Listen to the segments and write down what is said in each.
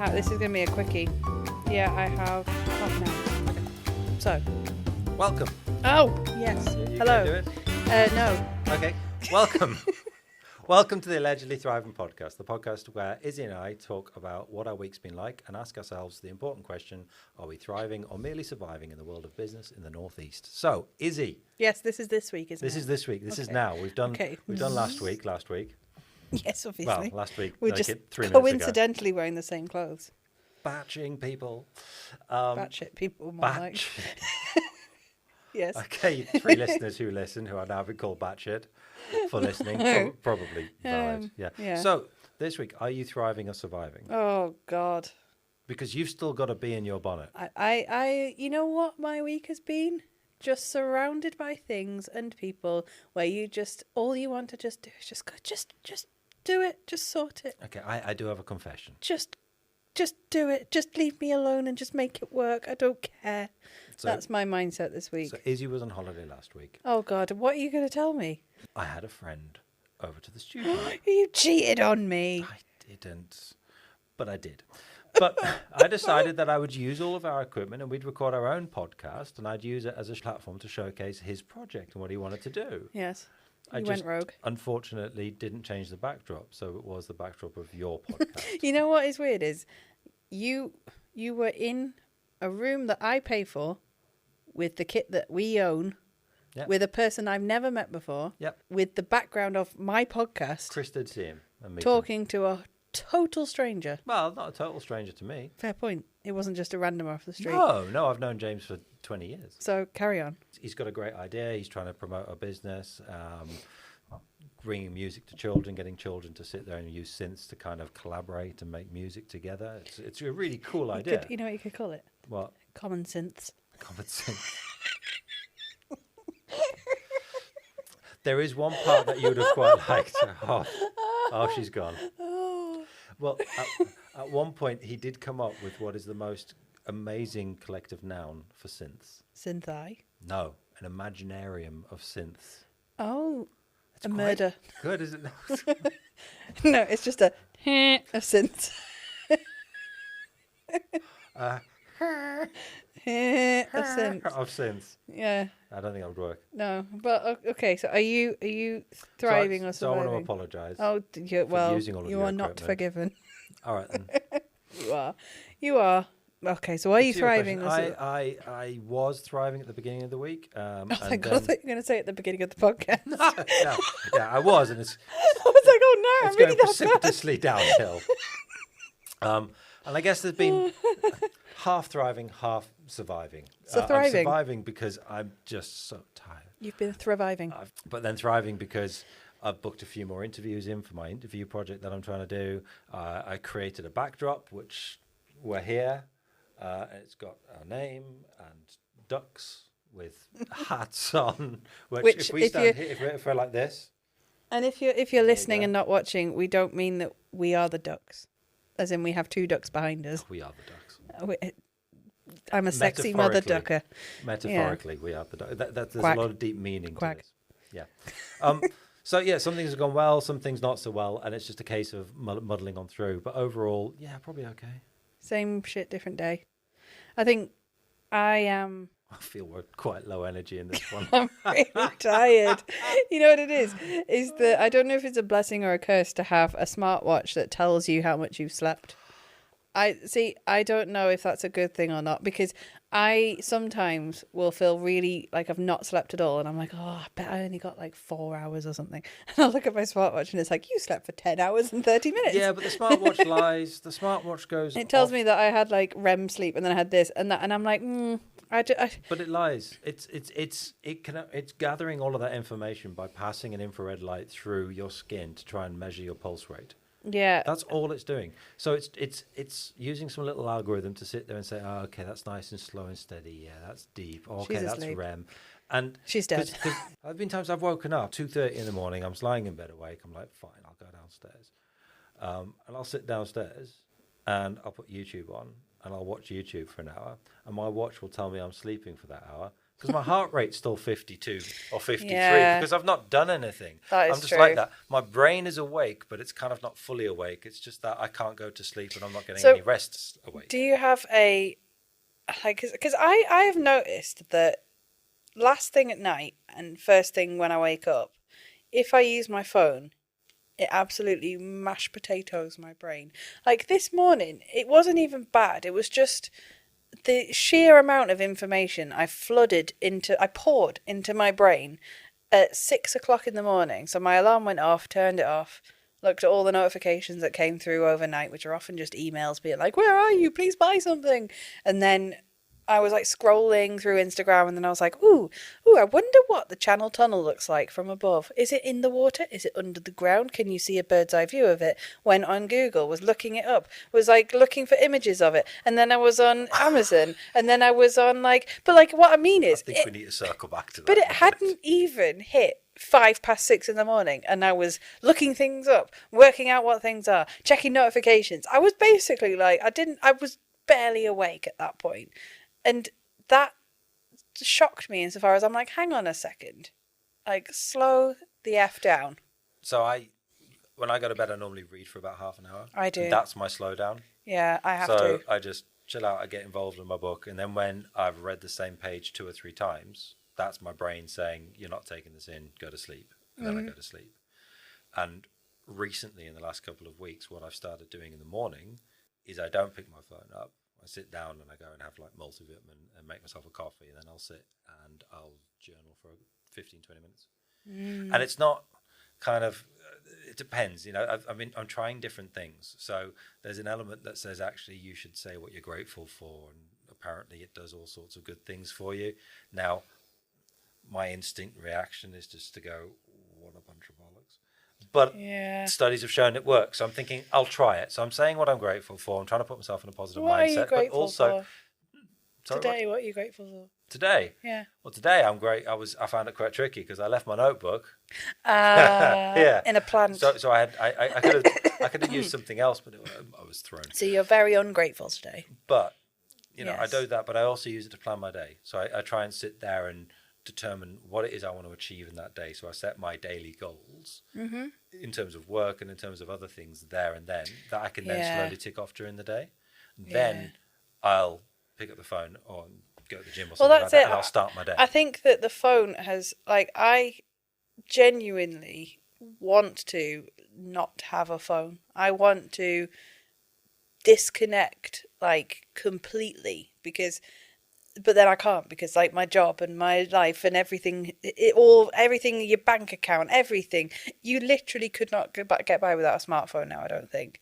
have. This is going to be a quickie. Yeah, I have half an hour. So. Welcome. Oh, yes. You Hello. Do it? No. Okay. Welcome. Welcome to the Allegedly Thriving podcast, the podcast where Izzy and I talk about what our week's been like and ask ourselves the important question, are we thriving or merely surviving in the world of business in the Northeast? So, Izzy. Yes, this is this week, isn't it? This is this week. This is Okay. now. We've done last week. Yes, obviously. Well, last week. We're like just 3 minutes ago. coincidentally wearing the same clothes. Batching people. Batshit people, more like. Yes. Okay, 3 listeners who listen who are now being called batshit for listening. Probably valid. Yeah. So this week, are you thriving or surviving? Oh God. Because you've still got a bee in your bonnet. I you know what my week has been? Just surrounded by things and people where you just all you want to just do is just go, just do it, just sort it. Okay, I do have a confession. Just do it. Just leave me alone and just make it work. I don't care. So, that's my mindset this week. So Izzy was on holiday last week. Oh God, what are you going to tell me? I had a friend over to the studio. You cheated on me. I didn't, but I did. But I decided that I would use all of our equipment and we'd record our own podcast and I'd use it as a platform to showcase his project and what he wanted to do. Yes. I went rogue. Unfortunately, didn't change the backdrop, so it was the backdrop of your podcast. You know what is weird is you were in a room that I pay for with the kit that we own, with a person I've never met before, with the background of my podcast. Chris did see him. And talking to a total stranger. Well, not a total stranger to me. Fair point. It wasn't just a random off the street. No, I've known James for 20 years. So carry on. He's got a great idea. He's trying to promote a business, bringing music to children, getting children to sit there and use synths to kind of collaborate and make music together. It's a really cool idea. You know what you could call it? What? Common synths. Common synths. There is one part that you would have quite liked. Oh, she's gone. Oh. Well, at one point, he did come up with what is the most amazing collective noun for synths. Synthi? No, an imaginarium of synths. Oh, it's a murder. Good, is it? No, it's just a of synths. Of synths. Yeah. I don't think that would work. No, but okay. So are you thriving or surviving? So I want to apologise. Oh, well, you are not equipment. forgiven. All right then. You are. Okay, so are you thriving? I was thriving at the beginning of the week. Thank God! I thought you were going to say at the beginning of the podcast. yeah, I was, and it's. I was like, oh no, it's I'm really going precipitously downhill. And I guess there's been half thriving, half surviving. So thriving. I'm surviving because I'm just so tired. You've been thriving. But then thriving because I've booked a few more interviews in for my interview project that I'm trying to do. I created a backdrop, which we're here. It's got our name and ducks with hats on. Which if we stand here, if we're like this. And if you're listening and not watching, we don't mean that we are the ducks. As in, we have 2 ducks behind us. We are the ducks. I'm a sexy mother ducker. Metaphorically, we are the ducks. There's Quack. a lot of deep meaning Quack. to this. Yeah. So, yeah, some things have gone well, some things not so well, and it's just a case of muddling on through. But overall, yeah, probably okay. Same shit, different day. I think I am... I feel we're quite low energy in this one. I'm really tired. You know what it is? Is that I don't know if it's a blessing or a curse to have a smartwatch that tells you how much you've slept. I don't know if that's a good thing or not, because I sometimes will feel really like I've not slept at all, and I'm like, oh, I bet I only got like 4 hours or something. And I'll look at my smartwatch and it's like, you slept for 10 hours and 30 minutes. Yeah, but the smartwatch lies. The smartwatch goes. It tells me that I had like REM sleep and then I had this and that, and I'm like, But it lies. It's gathering all of that information by passing an infrared light through your skin to try and measure your pulse rate. Yeah, that's all it's doing. So it's using some little algorithm to sit there and say, oh, okay, that's nice and slow and steady. Yeah, that's deep. Oh, okay, that's REM. And she's dead. Cause I've been times I've woken up 2:30 in the morning. I'm lying in bed awake. I'm like, fine, I'll go downstairs, and I'll sit downstairs and I'll put YouTube on and I'll watch YouTube for an hour. And my watch will tell me I'm sleeping for that hour. because my heart rate's still 52 or 53 Yeah. because I've not done anything. That is I'm just true. like that. My brain is awake, but it's kind of not fully awake. It's just that I can't go to sleep and I'm not getting So, any rest awake. do you have a like? Because I have noticed that last thing at night and first thing when I wake up, if I use my phone, it absolutely mashed potatoes my brain. Like this morning, it wasn't even bad. It was just the sheer amount of information I poured into my brain at 6 o'clock in the morning. So my alarm went off, turned it off, looked at all the notifications that came through overnight, which are often just emails being like, "Where are you? Please buy something." And then I was like scrolling through Instagram, and then I was like, ooh, I wonder what the Channel Tunnel looks like from above. Is it in the water? Is it under the ground? Can you see a bird's eye view of it? Went on Google, was looking it up, was like looking for images of it. And then I was on Amazon, and then I was on but like what I mean is, I think we need to circle back to that. but it hadn't even hit 6:05 in the morning, and I was looking things up, working out what things are, checking notifications. I was basically like, I was barely awake at that point. And that shocked me insofar as I'm like, hang on a second. Like, slow the F down. So when I go to bed, I normally read for about half an hour. I do. And that's my slow down. Yeah, I have to. to. So I just chill out, I get involved in my book. And then when I've read the same page 2 or 3 times, that's my brain saying, you're not taking this in, go to sleep. And then I go to sleep. And recently, in the last couple of weeks, what I've started doing in the morning is I don't pick my phone up. I sit down and I go and have like multivitamin and make myself a coffee, and then I'll sit and I'll journal for 15, 20 minutes. And it's not kind of, it depends, I'm trying different things. So there's an element that says actually you should say what you're grateful for, and apparently it does all sorts of good things for you. Now, my instinct reaction is just to go, what a bunch of bollocks. But studies have shown it works. So I'm thinking, I'll try it. So I'm saying what I'm grateful for. I'm trying to put myself in a positive mindset. What are you grateful but also, for? Today, what are you grateful for? Today? Yeah. Well, today I'm great. I found it quite tricky because I left my notebook. In a plant. So I could have used something else, but I was thrown. So you're very ungrateful today. But, yes. I do that, but I also use it to plan my day. So I try and sit there and determine what it is I want to achieve in that day. So I set my daily goals in terms of work and in terms of other things there and then that I can then slowly tick off during the day. Then I'll pick up the phone or go to the gym or something like that, and I'll start my day. I think that the phone has, I genuinely want to not have a phone. I want to disconnect, completely, but then I can't because my job and my life and everything, everything, your bank account, everything, you literally could not get by without a smartphone now, I don't think,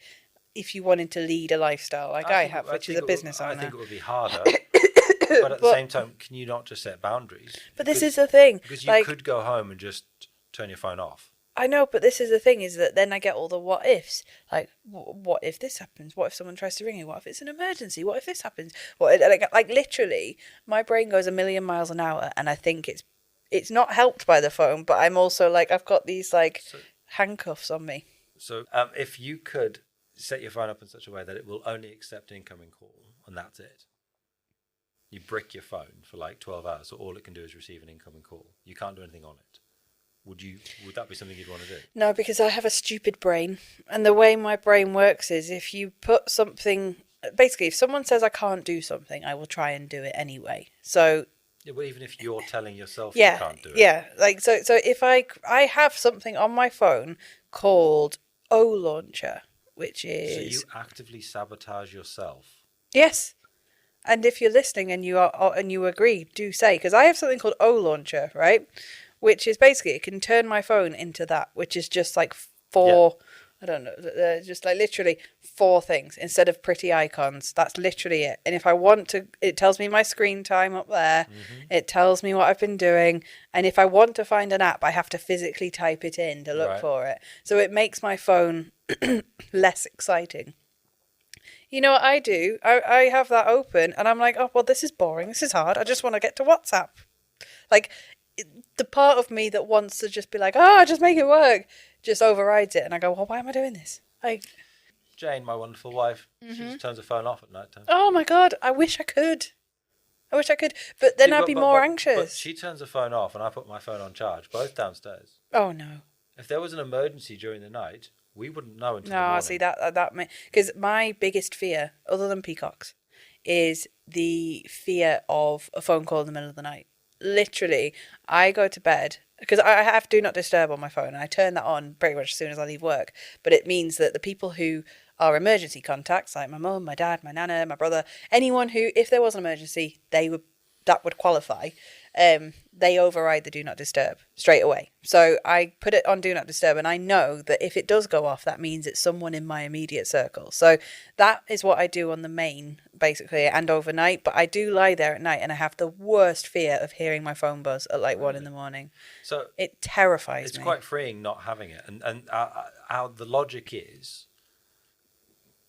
if you wanted to lead a lifestyle like I have, which is a business owner. I think it would be harder. But at the same time, can you not just set boundaries? But this is the thing. Because you could go home and just turn your phone off. I know, but this is the thing, is that then I get all the what ifs. Like, what if this happens? What if someone tries to ring you? What if it's an emergency? What if this happens? Literally, my brain goes a million miles an hour, and I think it's not helped by the phone, but I'm also I've got these handcuffs on me. So if you could set your phone up in such a way that it will only accept incoming call, and that's it. You brick your phone for 12 hours, so all it can do is receive an incoming call. You can't do anything on it. Would that be something you'd want to do? No, because I have a stupid brain. And the way my brain works is if you put something... Basically, if someone says I can't do something, I will try and do it anyway. So... Yeah, well, even if you're telling yourself you can't do it. Yeah, so if I have something on my phone called O Launcher, which is... So you actively sabotage yourself? Yes. And if you're listening and you agree, do say. Because I have something called O Launcher, right? Which is basically, it can turn my phone into that, which is just four, I don't know, just literally 4 things instead of pretty icons. That's literally it. And if I want to, it tells me my screen time up there. It tells me what I've been doing. And if I want to find an app, I have to physically type it in to look for it. So it makes my phone less exciting. You know what I do? I have that open and I'm like, oh, well, this is boring. This is hard. I just want to get to WhatsApp. The part of me that wants to just be just make it work, just overrides it. And I go, well, why am I doing this? Jane, my wonderful wife, she just turns her phone off at night time. Oh my God, I wish I could. I wish I could, but then See, I'd be more But anxious. she turns her phone off, and I put my phone on charge, both downstairs. Oh no. If there was an emergency during the night, we wouldn't know until the No, morning. see that because my biggest fear, other than peacocks, is the fear of a phone call in the middle of the night. Literally, I go to bed because I have do not disturb on my phone. I turn that on pretty much as soon as I leave work. But it means that the people who are emergency contacts, like my mum, my dad, my nana, my brother, anyone who, if there was an emergency, that would qualify. They override the do not disturb straight away. So I put it on do not disturb, and I know that if it does go off, that means it's someone in my immediate circle. So that is what I do on the main, basically, and overnight. But I do lie there at night, and I have the worst fear of hearing my phone buzz at like 1 a.m. So it terrifies me. It's quite freeing not having it, and how the logic is,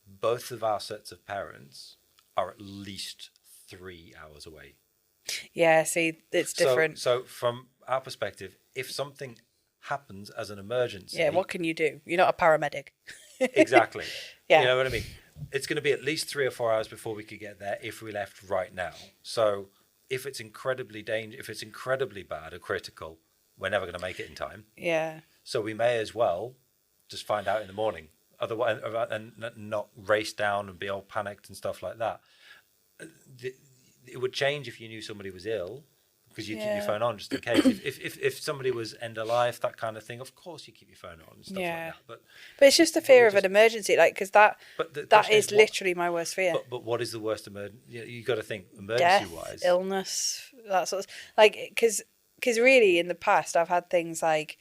both of our sets of parents are at least 3 hours away. Yeah, see, it's different. So from our perspective, if something happens as an emergency... Yeah, what can you do? You're not a paramedic. Exactly. Yeah. You know what I mean? It's going to be at least 3 or 4 hours before we could get there if we left right now. So if it's incredibly bad or critical, we're never going to make it in time. Yeah. So we may as well just find out in the morning, otherwise, and not race down and be all panicked and stuff like that. It would change if you knew somebody was ill, because you keep your phone on just in case. If somebody was end of life, that kind of thing, of course you keep your phone on and stuff like that. But it's just the fear of an emergency, like, because that is literally my worst fear. But what is the worst emergency? You got to think emergency-wise. Death, illness, that sort of, like, because really in the past I've had things like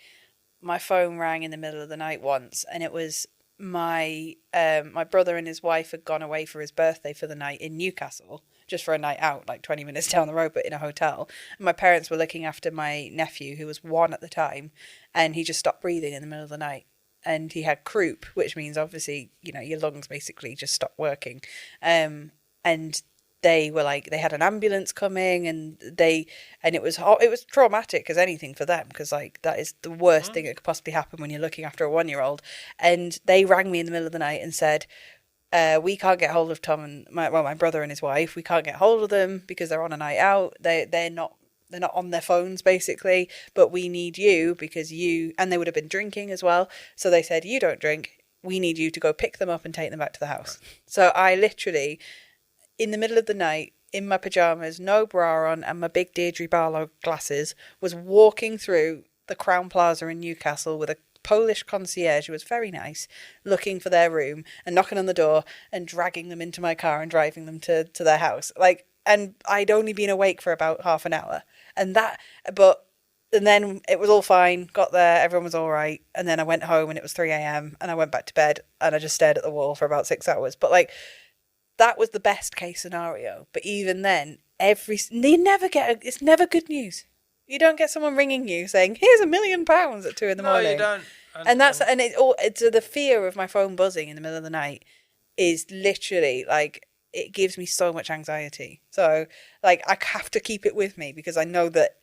my phone rang in the middle of the night once, and it was my brother and his wife had gone away for his birthday for the night in Newcastle, just for a night out, like 20 minutes down the road, but in a hotel. And my parents were looking after my nephew, who was 1 at the time, and he just stopped breathing in the middle of the night. And he had croup, which means obviously, your lungs basically just stopped working. And they were like, they had an ambulance coming, and it was traumatic as anything for them, because like that is the worst thing that could possibly happen when you're looking after a 1-year-old. And they rang me in the middle of the night and said, we can't get hold of Tom and my brother and his wife. We can't get hold of them because they're on a night out. They're not on their phones basically, but we need you because and they would have been drinking as well. So they said, you don't drink. We need you to go pick them up and take them back to the house. Right. So I literally, in the middle of the night, in my pajamas, no bra on, and my big Deirdre Barlow glasses, was walking through the Crown Plaza in Newcastle with a Polish concierge who was very nice, looking for their room and knocking on the door and dragging them into my car and driving them to their house. Like, and I'd only been awake for about half an hour, and then it was all fine. Got there, everyone was all right, and then I went home and it was 3 a.m. and I went back to bed and I just stared at the wall for about 6 hours. But like, that was the best case scenario. But even then, it's never good news. You don't get someone ringing you saying, "Here's £1 million at 2 a.m. No, you don't. It's the fear of my phone buzzing in the middle of the night is literally like, it gives me so much anxiety. So like, I have to keep it with me because I know that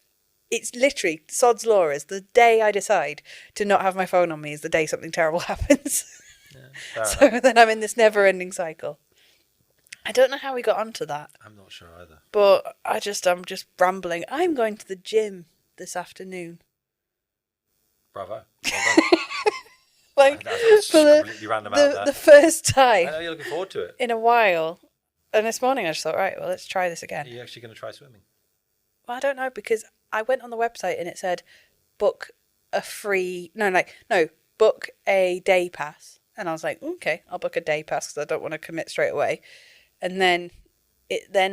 it's literally sod's law is the day I decide to not have my phone on me is the day something terrible happens. Yeah, so then I'm in this never-ending cycle. I don't know how we got onto that. I'm not sure either. But I'm just rambling. I'm going to the gym this afternoon. Bravo. Well done. Like, for the first time. I know you're looking forward to it. In a while. And this morning I just thought, right, well, let's try this again. Are you actually going to try swimming? Well, I don't know, because I went on the website and it said book a day pass. And I was like, okay, I'll book a day pass because I don't want to commit straight away. And then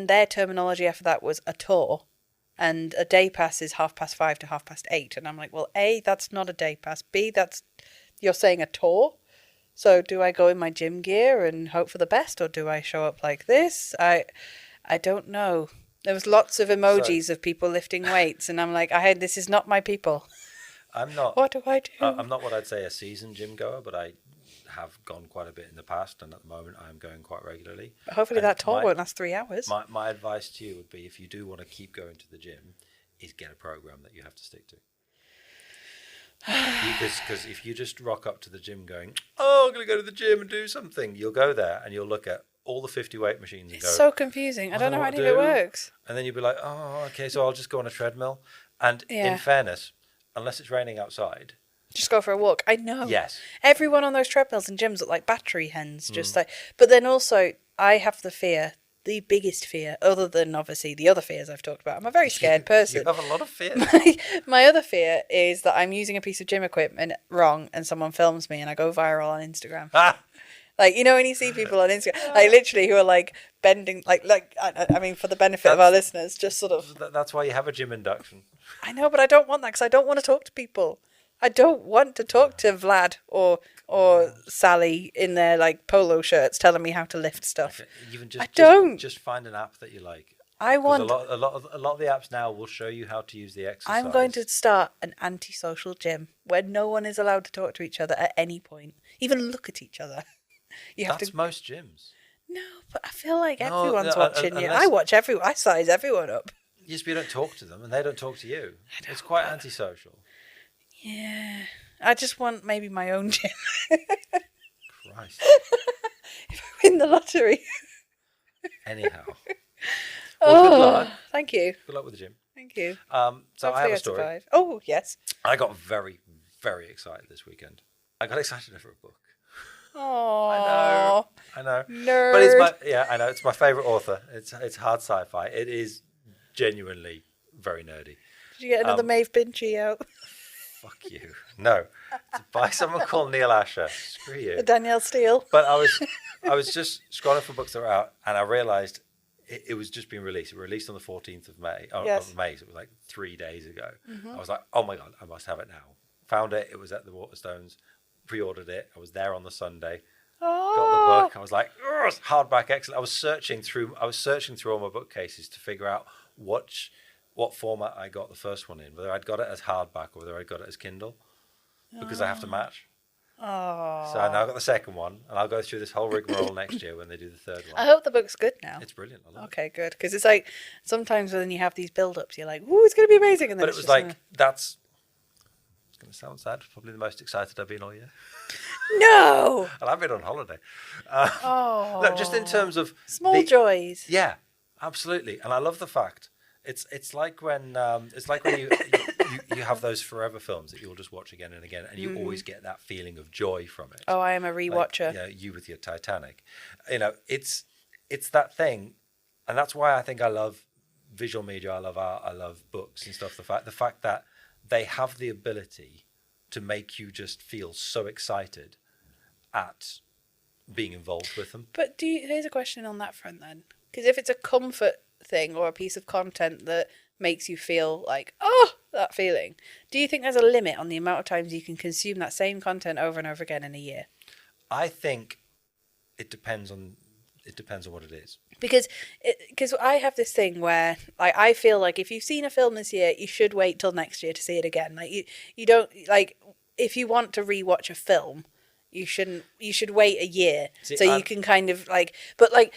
their terminology after that was a tour. And a day pass is 5:30 to 8:30. And I'm like, well, A, that's not a day pass. B, you're saying a tour. So do I go in my gym gear and hope for the best, or do I show up like this? I don't know. There was lots of emojis of people lifting weights, and I'm like, this is not my people. I'm not. What do I do? I'm not what I'd say a seasoned gym goer, but I have gone quite a bit in the past, and at the moment I'm going quite regularly. But hopefully that tour won't last 3 hours. My advice to you would be, if you do want to keep going to the gym, is get a program that you have to stick to. Because if you just rock up to the gym going, I'm going to go to the gym and do something, you'll go there and you'll look at all the 50 weight machines and It's go, so confusing. I don't know how any of it works. And then you'd be like, oh, okay, so I'll just go on a treadmill. And Yeah. in fairness, unless it's raining outside. Just go for a walk. I know. Yes. Everyone on those treadmills and gyms look like battery hens. Just like, but then also, I have the fear, the biggest fear, other than obviously the other fears I've talked about. I'm a very scared person. You have a lot of fear. My other fear is that I'm using a piece of gym equipment wrong and someone films me and I go viral on Instagram. Like, you know, when you see people on Instagram, like literally who are like bending, I mean, for the benefit of our listeners, just sort of. That's why you have a gym induction. I know, but I don't want that because I don't want to talk to people. I don't want to talk to Vlad or Sally in their like polo shirts telling me how to lift stuff. Even just find an app that you like. I want a lot of the apps now will show you how to use the exercise. I'm going to start an antisocial gym where no one is allowed to talk to each other at any point, even look at each other. That's most gyms. No, but I feel like everyone's watching you. I size everyone up. Yes, but you don't talk to them and they don't talk to you. It's quite antisocial. Yeah. I just want maybe my own gym. Christ. If I win the lottery. Anyhow. Well, good luck. Thank you. Good luck with the gym. Thank you. So Hopefully I have a story. Survive. Oh, yes. I got very, very excited this weekend. I got excited over a book. Oh, I know. Nerd. But I know. It's my favourite author. It's hard sci-fi. It is genuinely very nerdy. Did you get another Maeve Binchy out? Fuck you. No. It's by someone called Neil Asher. Screw you. Danielle Steele. But I was just scrolling for books that were out, and I realised it was just being released. It was released on the 14th of May. Yes. Of May, so it was like 3 days ago. Mm-hmm. I was like, oh my God, I must have it now. Found it. It was at the Waterstones. Pre-ordered it. I was there on the Sunday. Oh. Got the book. I was like, hardback, excellent. I was searching through all my bookcases to figure out what format I got the first one in, whether I'd got it as hardback or whether I'd got it as Kindle, because I have to match. Oh. So I now got the second one, and I'll go through this whole rigmarole next year when they do the third one. I hope the book's good now. It's brilliant. I love Okay, good. Because it's like, sometimes when you have these build-ups, you're like, ooh, it's going to be amazing. And then But it was like, it's going to sound sad, probably the most excited I've been all year. No! And I've been on holiday. No, just in terms of... Small joys. Yeah, absolutely. And I love the fact... It's like when you have those forever films that you'll just watch again and again, and you always get that feeling of joy from it. Oh, I am a rewatcher. Like, you with your Titanic, it's that thing, and that's why I think I love visual media. I love art. I love books and stuff. The fact that they have the ability to make you just feel so excited at being involved with them. But here's a question on that front then, because if it's a comfort thing or a piece of content that makes you feel like, that feeling, do you think there's a limit on the amount of times you can consume that same content over and over again in a year? I think it depends on what it is. Because I have this thing where, like, I feel like if you've seen a film this year, you should wait till next year to see it again. Like, you don't, like, if you want to rewatch a film, you should wait a year. You can kind of like, but like,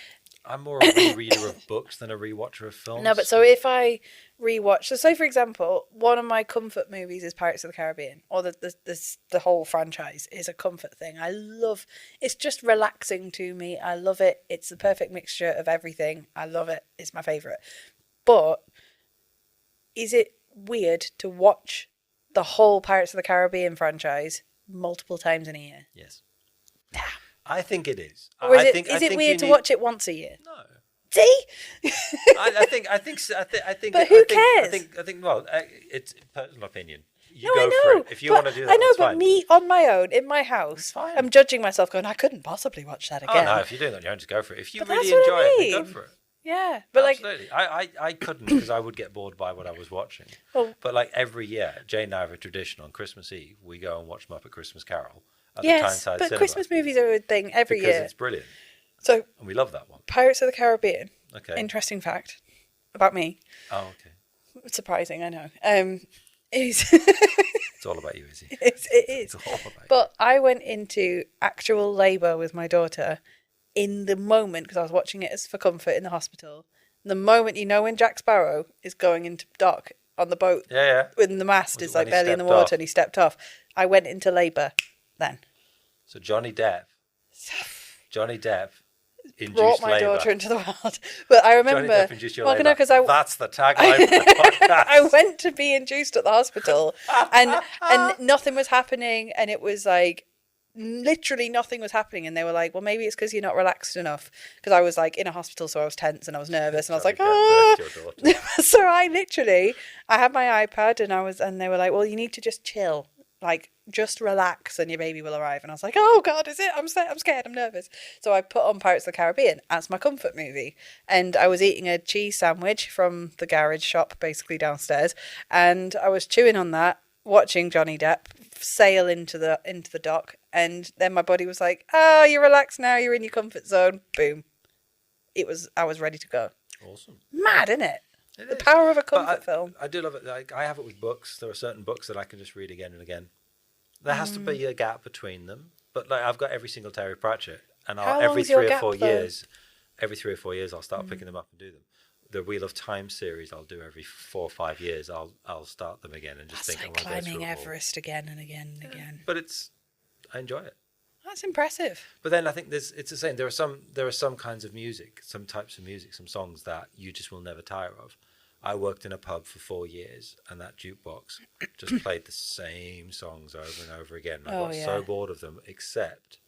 I'm more a rereader of books than a rewatcher of films. No, but so if I rewatch, so say for example, one of my comfort movies is Pirates of the Caribbean, or the whole franchise is a comfort thing. I love, it's just relaxing to me. I love it. It's the perfect mixture of everything. I love it. It's my favourite. But is it weird to watch the whole Pirates of the Caribbean franchise multiple times in a year? Yes. I think it is. Or is it weird to watch it once a year? No. See? I think. But who cares? I think. Well, it's personal opinion. You No, go I for know. it. If you want to do that, I know, that's but fine. me on my own in my house, fine. I'm judging myself, going, I couldn't possibly watch that again. Oh no! If you're doing that, you don't just go for it. If you But really that's what I enjoy it, then mean. go for it. Yeah, but Absolutely. I couldn't because I would get bored by what I was watching. Well, but like every year, Jane and I have a tradition on Christmas Eve. We go and watch Muppet Christmas Carol at the yes, Tyneside but Cinema. Christmas movies are a thing every because year. it's brilliant. So, And we love that one. Pirates of the Caribbean. Okay. Interesting fact about me. Oh, okay. Surprising, I know. Is It's all about you, Izzy. it is. It's all about you. But I went into actual labour with my daughter in the moment, because I was watching it as for comfort in the hospital. The moment, when Jack Sparrow is going into dock on the boat, Yeah. when the mast Was is it when like he barely in the stepped water off? and he stepped off, I went into labour then. So Johnny Depp brought induced my labour. daughter into the world. But I remember, Johnny Depp induced your well, no, labour. because That's the tagline for the podcast. I went to be induced at the hospital, and nothing was happening, and it was like literally nothing was happening, and they were like, well, maybe it's because you're not relaxed enough, because I was like in a hospital, so I was tense and I was nervous, and I was like, so I had my iPad, and they were like, well, you need to just chill, like just relax and your baby will arrive. And I was like, oh God, is it? I'm scared, I'm nervous. So I put on Pirates of the Caribbean as my comfort movie, and I was eating a cheese sandwich from the garage shop basically downstairs, and I was chewing on that, watching Johnny Depp sail into the dock, and then my body was like, oh, you're relaxed now, you're in your comfort zone. Boom. I was ready to go. Awesome. Mad, isn't it? The power of a comfort film. I do love it. Like, I have it with books. There are certain books that I can just read again and again. There has to be a gap between them. But like, I've got every single Terry Pratchett, and every 3 or 4 years, I'll start picking them up and do them. The Wheel of Time series, I'll do every 4 or 5 years. I'll start them again and just That's think, like I want to go through climbing it all. Everest again and again and again. But I enjoy it. That's impressive. But then I think it's the same. There are some kinds of music, some types of music, some songs that you just will never tire of. I worked in a pub for 4 years, and that jukebox just played the same songs over and over again. I got so bored of them, except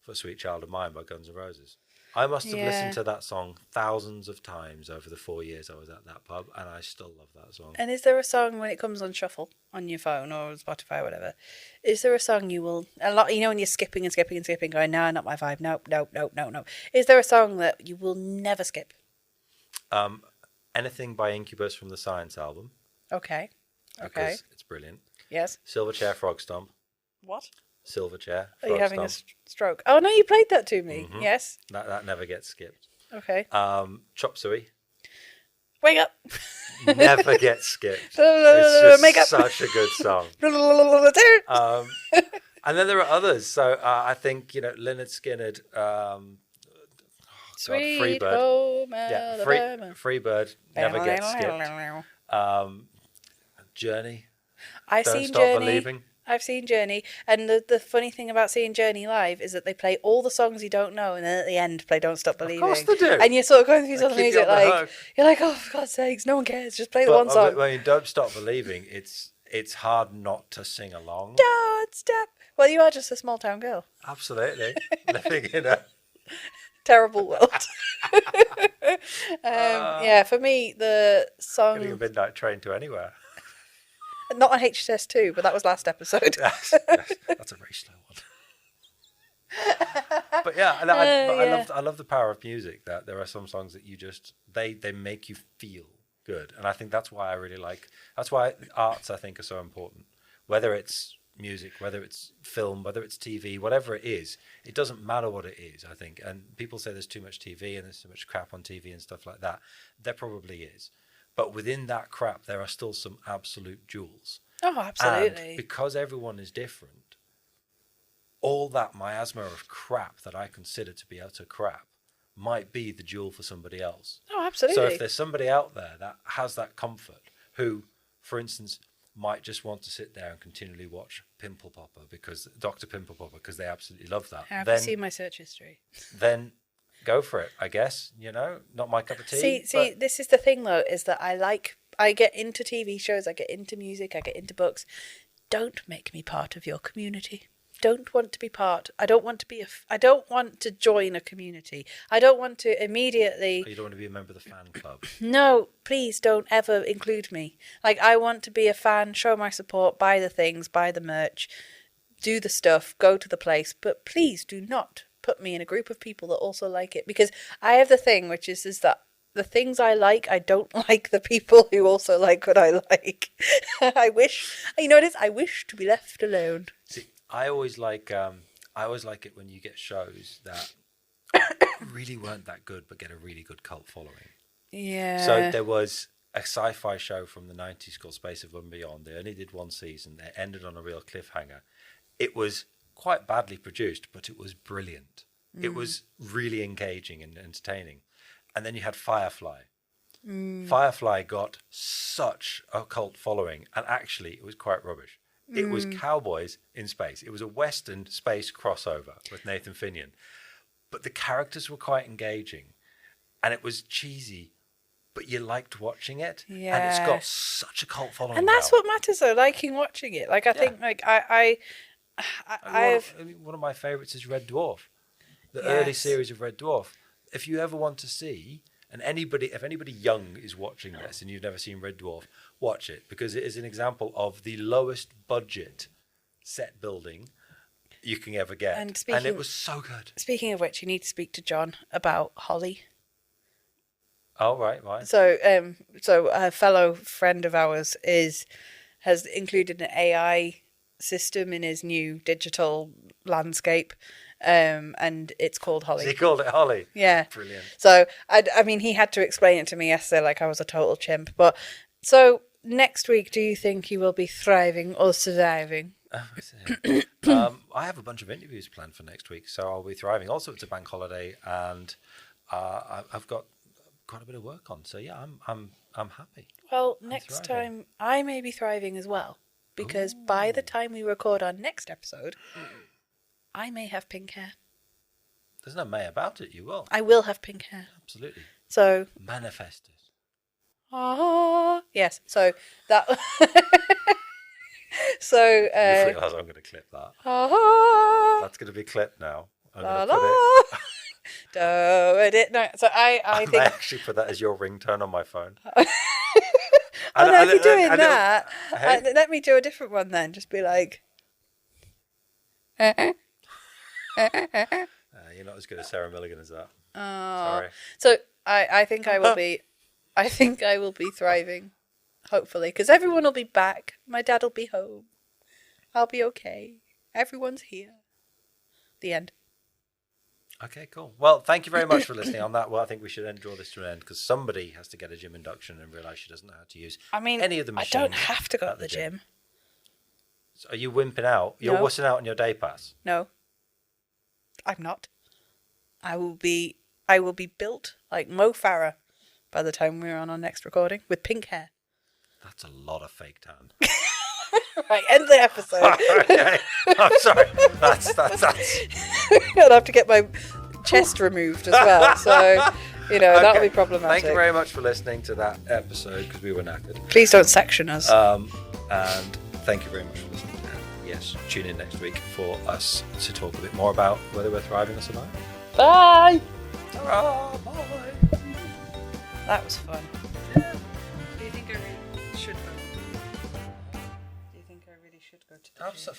for Sweet Child of Mine by Guns N' Roses. I must have listened to that song thousands of times over the 4 years I was at that pub, and I still love that song. And is there a song when it comes on shuffle on your phone or Spotify or whatever? Is there a song you will when you're skipping and skipping and skipping, going, no, not my vibe, no. Is there a song that you will never skip? Anything by Incubus from the Science album. Okay. Because it's brilliant. Yes. Silverchair Frog Stomp. What? Silverchair. Are you having a stroke? Oh no, you played that to me. Mm-hmm. Yes. That never gets skipped. Okay. Chop Suey. Wake up. Never gets skipped. It's just such a good song. And then there are others. So I think Lynyrd Skynyrd. Sweet Freebird. home Alabama. Freebird never gets skipped. Journey. Don't Stop Believing. I've seen Journey, and the funny thing about seeing Journey live is that they play all the songs you don't know, and then at the end play Don't Stop Believing. Of course they do. And you're sort of going through some of the music like, you're like, oh, for God's sakes, no one cares, just play the one song. I mean, Don't Stop Believing, it's hard not to sing along. Don't stop. Well, you are just a small town girl. Absolutely. Living in a terrible world. For me, the song... Getting a midnight train to anywhere. Not on HS2, but that was last episode. That's a very slow one. But yeah, I love the power of music. That there are some songs that you just they make you feel good, and I think that's why I really like. That's why arts I think are so important. Whether it's music, whether it's film, whether it's TV, whatever it is, it doesn't matter what it is. I think, and people say there's too much TV and there's too much crap on TV and stuff like that. There probably is. But within that crap, there are still some absolute jewels. Oh, absolutely. And because everyone is different, all that miasma of crap that I consider to be utter crap might be the jewel for somebody else. Oh, absolutely. So if there's somebody out there that has that comfort, who, for instance, might just want to sit there and continually watch Pimple Popper, because Dr. Pimple Popper, because they absolutely love that. Have you seen my search history? Then go for it, I guess. Not my cup of tea. See, this is the thing though, is that I get into TV shows, I get into music, I get into books. Don't make me part of your community. Don't want to be part. I don't want to join a community. I don't want to immediately... You don't want to be a member of the fan club? No, please don't ever include me. Like, I want to be a fan, show my support, buy the things, buy the merch, do the stuff, go to the place, but please do not put me in a group of people that also like it, because I have the thing, which is that the things I like, I don't like the people who also like what I like. I wish to be left alone. See, I always like it when you get shows that really weren't that good but get a really good cult following. Yeah. So there was a sci-fi show from the 90s called Space Above and Beyond. They only did one season. They ended on a real cliffhanger. It was quite badly produced, but it was brilliant. It was really engaging and entertaining. And then you had Firefly. Firefly got such a cult following, and actually it was quite rubbish. It was cowboys in space. It was a Western space crossover with Nathan Fillion. but the characters were quite engaging, and it was cheesy, but you liked watching it. Yeah. And it's got such a cult following. And that's now. what matters, though, liking watching it. Like, I think, like, I have... One of my favourites is Red Dwarf. The Yes. early series of Red Dwarf. If you ever want to see, and if anybody young is watching this and you've never seen Red Dwarf, watch it, because it is an example of the lowest budget set building you can ever get. And it was so good. Speaking of which, you need to speak to John about Holly. Oh, right. So a fellow friend of ours has included an AI system in his new digital landscape, and it's called Holly. So he called it Holly. Yeah, Brilliant. So I mean, he had to explain it to me yesterday, like I was a total chimp. But so next week, do you think you will be thriving or surviving? I have a bunch of interviews planned for next week, so I'll be thriving. Also, it's a bank holiday, and I've got quite a bit of work on. So yeah, I'm happy. Well, next time I may be thriving as well, because by the time we record our next episode, I may have pink hair. There's no may about it. You will. I will have pink hair. Absolutely. So manifest it. Yes. So that. So. You realise I'm going to clip that. That's going to be clipped now. I'm going to put it. No, so I think I actually put that as your ringtone on my phone. Oh no, if you're doing that, let me do a different one then. Just be like. You're not as good as Sarah Milligan as that. Sorry. So I think I will be. I think I will be thriving, hopefully, because everyone will be back. My dad will be home. I'll be okay. Everyone's here. The end. Okay, cool. Well, thank you very much for listening on that. Well, I think we should draw this to an end, because somebody has to get a gym induction and realise she doesn't know how to use any of the machines. I don't have to go to the gym. So are you wimping out? You're wussing out on your day pass? No. I'm not. I will be built like Mo Farah by the time we're on our next recording, with pink hair. That's a lot of fake tan. Right, end the episode. Okay. I'm sorry. That's. I'll have to get my chest removed as well. So, that'll be problematic. Thank you very much for listening to that episode, because we were knackered. Please don't section us. And thank you very much for listening. And yes, tune in next week for us to talk a bit more about whether we're thriving or surviving. Bye. Ta-ra, bye. That was fun. Do you think I really should go? Do you think I really should go to the gym?